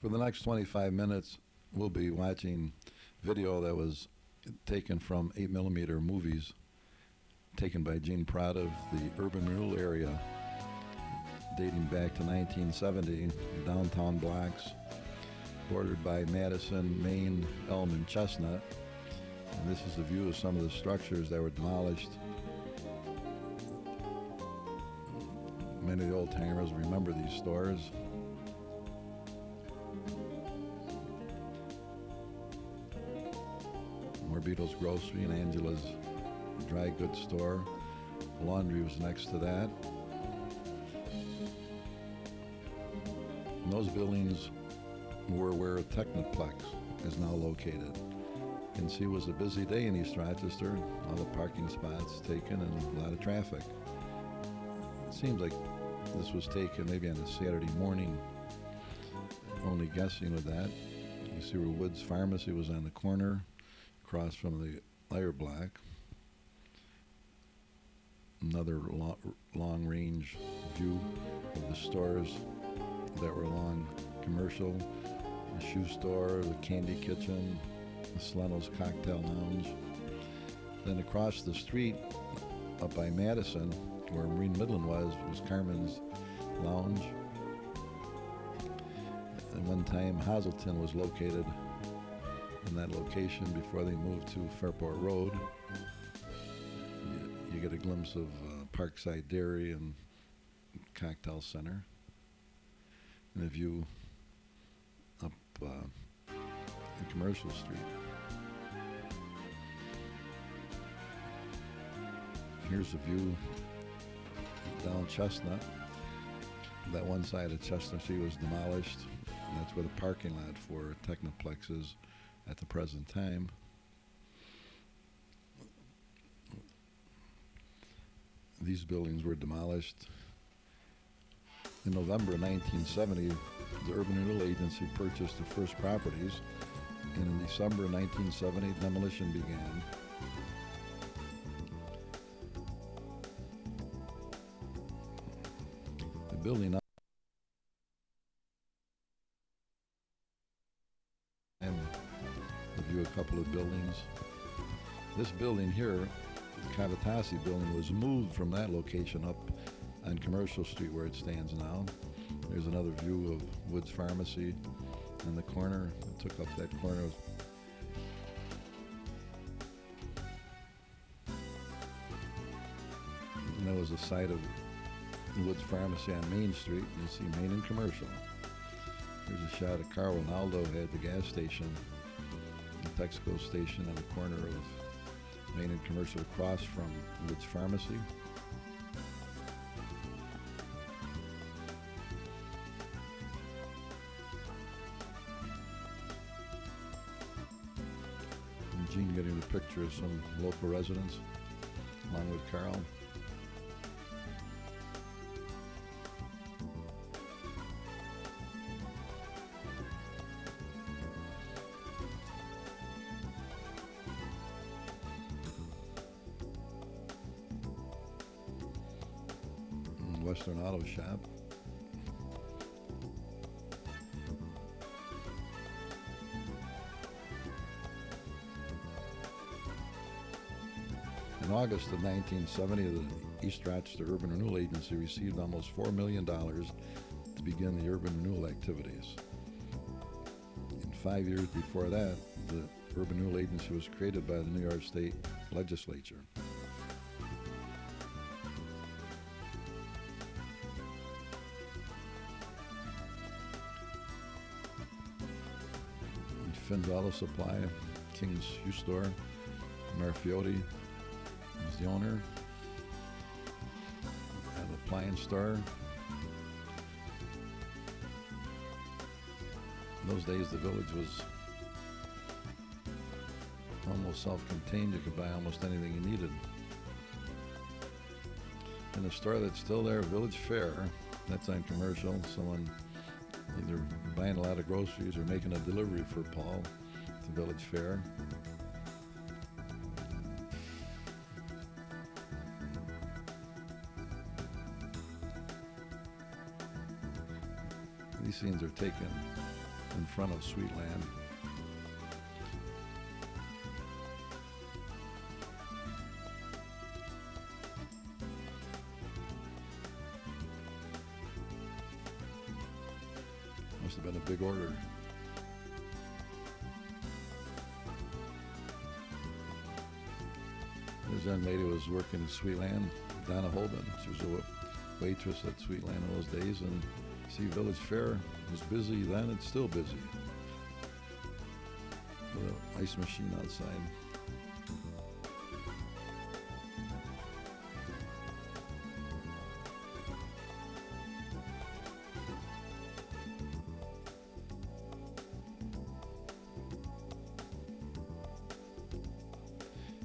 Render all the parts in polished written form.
For the next 25 minutes, we'll be watching video that was taken from 8mm movies taken by Gene Pratt of the urban renewal area dating back to 1970, downtown blocks bordered by Madison, Main, Elm, and Chestnut. And this is a view of some of the structures that were demolished. Many of the old timers remember these stores. Beatles Grocery and Angela's dry goods store. Laundry was next to that. And those buildings were where Technoplex is now located. You can see it was a busy day in East Rochester. All the parking spots taken and a lot of traffic. It seems like this was taken maybe on a Saturday morning. Only guessing with that. You see where Woods Pharmacy was on the corner, across from the Lyre Block. Another long-range view of the stores that were along Commercial, the shoe store, the candy kitchen, the Sleno's Cocktail Lounge. Then across the street, up by Madison, where Marine Midland was Carmen's Lounge. At one time, Hazleton was located in that location before they moved to Fairport Road. You get a glimpse of Parkside Dairy and Cocktail Center, and a view up Commercial Street. Here's a view down Chestnut. That one side of Chestnut Street was demolished, and that's where the parking lot for Technoplex is at the present time. These buildings were demolished. In November 1970, the Urban Renewal Agency purchased the first properties, and in December 1970, demolition began. The building a couple of buildings. This building here, the Cavitasi building, was moved from that location up on Commercial Street where it stands now. There's another view of Woods Pharmacy in the corner. It took up that corner. And that was the site of Woods Pharmacy on Main Street. You see Main and Commercial. Here's a shot of Carl and Aldo had the gas station, the Texaco station on the corner of Main and Commercial across from Woods Pharmacy. And Gene getting a picture of some local residents along with Carl. Western Auto Shop. In August of 1970, the East Rochester Urban Renewal Agency received almost $4 million to begin the urban renewal activities. And 5 years before that, the Urban Renewal Agency was created by the New York State Legislature. Finn's Auto Supply, King's Shoe Store, Marfiotti is the owner, an appliance store. In those days, the village was almost self-contained. You could buy almost anything you needed. And a store that's still there, Village Fair, that's on Commercial. Someone either buying a lot of groceries or making a delivery for Paul to Village Fair. These scenes are taken in front of Sweetland. Must have been a big order. This young lady was working at Sweetland, Donna Holden. She was a waitress at Sweetland in those days, and see, Village Fair was busy then. It's still busy. With an ice machine outside.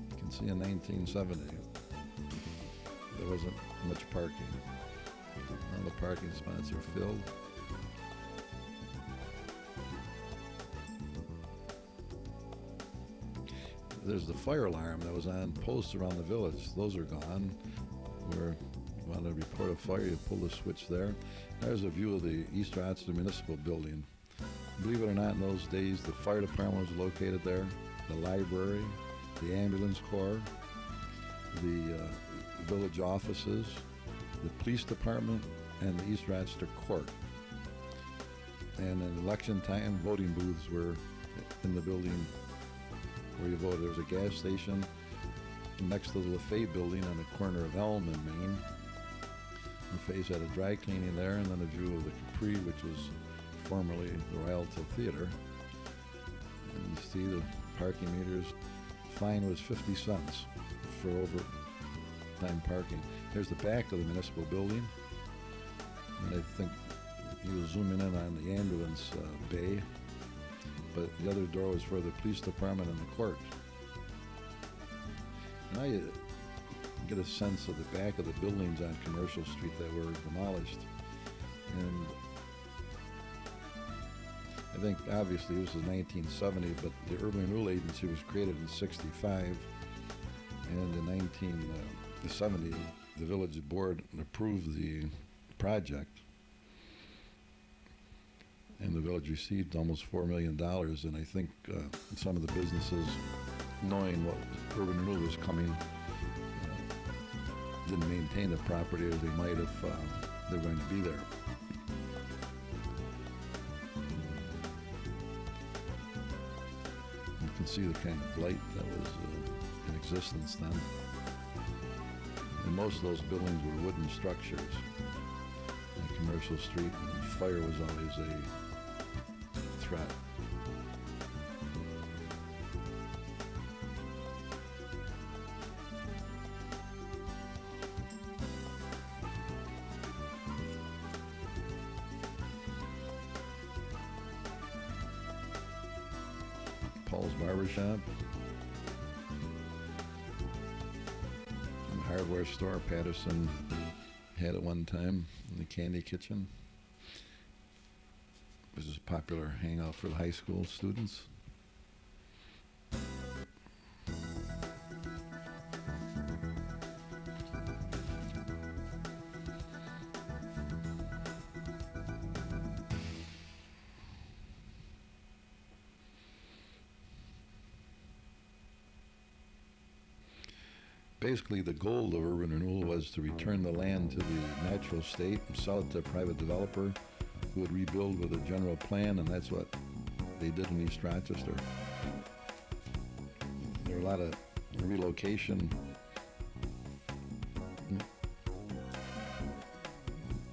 You can see in 1970, there wasn't much parking. All the parking spots are filled. There's the fire alarm that was on posts around the village. Those are gone. Where you want to report a fire, you pull the switch there. There's a view of the East Rochester Municipal Building. Believe it or not, in those days, the fire department was located there, the library, the ambulance corps, the village offices, the police department, and the East Rochester Court. And in election time, voting booths were in the building where you voted. There was a gas station next to the LaFay building on the corner of Elm and Main. LaFay's had a dry cleaning there, and then a view of the Capri, which was formerly the Rialto Theater. And you see the parking meters. Fine was 50 cents for overtime parking. There's the back of the municipal building, and I think he was zooming in on the ambulance bay, but the other door was for the police department and the court. And I get a sense of the back of the buildings on Commercial Street that were demolished. And I think obviously this was 1970, but the Urban Renewal Agency was created in 65, and in 1970 the village board approved the project, and the village received almost $4 million. And I think some of the businesses, knowing what urban renewal was coming, didn't maintain the property as they might if they were going to be there. You can see the kind of blight that was in existence then. And most of those buildings were wooden structures on Commercial Street, and fire was always a threat. Paul's Barbershop, and the hardware store Patterson had at one time, in the Candy Kitchen. This is a popular hangout for the high school students. Basically, the goal of urban renewal was to return the land to the natural state and sell it to a private developer who would rebuild with a general plan, and that's what they did in East Rochester. There were a lot of relocation.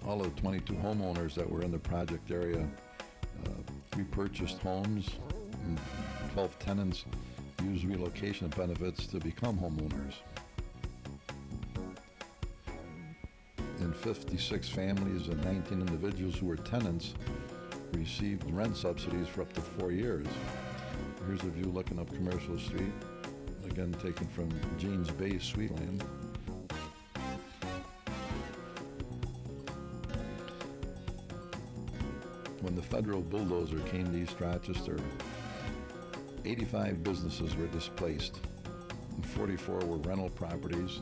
All of the 22 homeowners that were in the project area repurchased homes, and 12 tenants used relocation benefits to become homeowners. And 56 families and 19 individuals who were tenants received rent subsidies for up to 4 years. Here's a view looking up Commercial Street, again taken from Jeans Bay, Sweetland. When the federal bulldozer came to East Rochester, 85 businesses were displaced, and 44 were rental properties.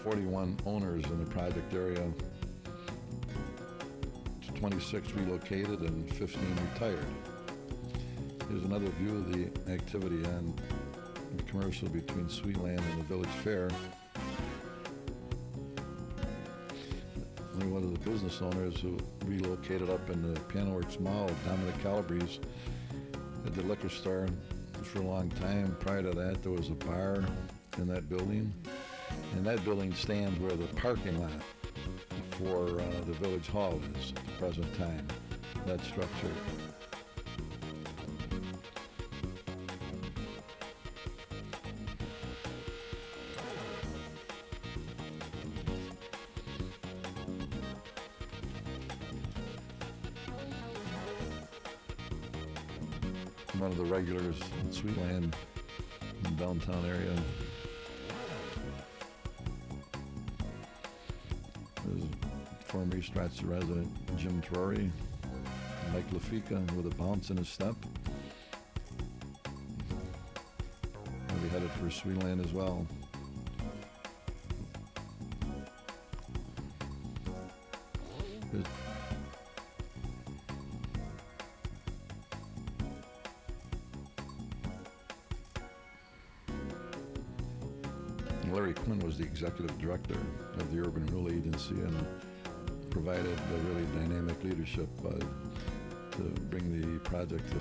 41 owners in the project area. 26 relocated and 15 retired. Here's another view of the activity on the commercial between Sweetland and the Village Fair. One of the business owners who relocated up in the Piano Works Mall, Dominic Calabrese, had the liquor store for a long time. Prior to that, there was a bar in that building, and that building stands where the parking lot for the Village Hall is at the present time, that structure. One of the regulars in Sweetland in the downtown area. There's former East Rochester resident Jim Torrey, Mike LaFica with a bounce in his step. He'll be headed for Sweetland as well. Larry Quinn was the executive director of the Urban Renewal Agency and provided a really dynamic leadership to bring the project to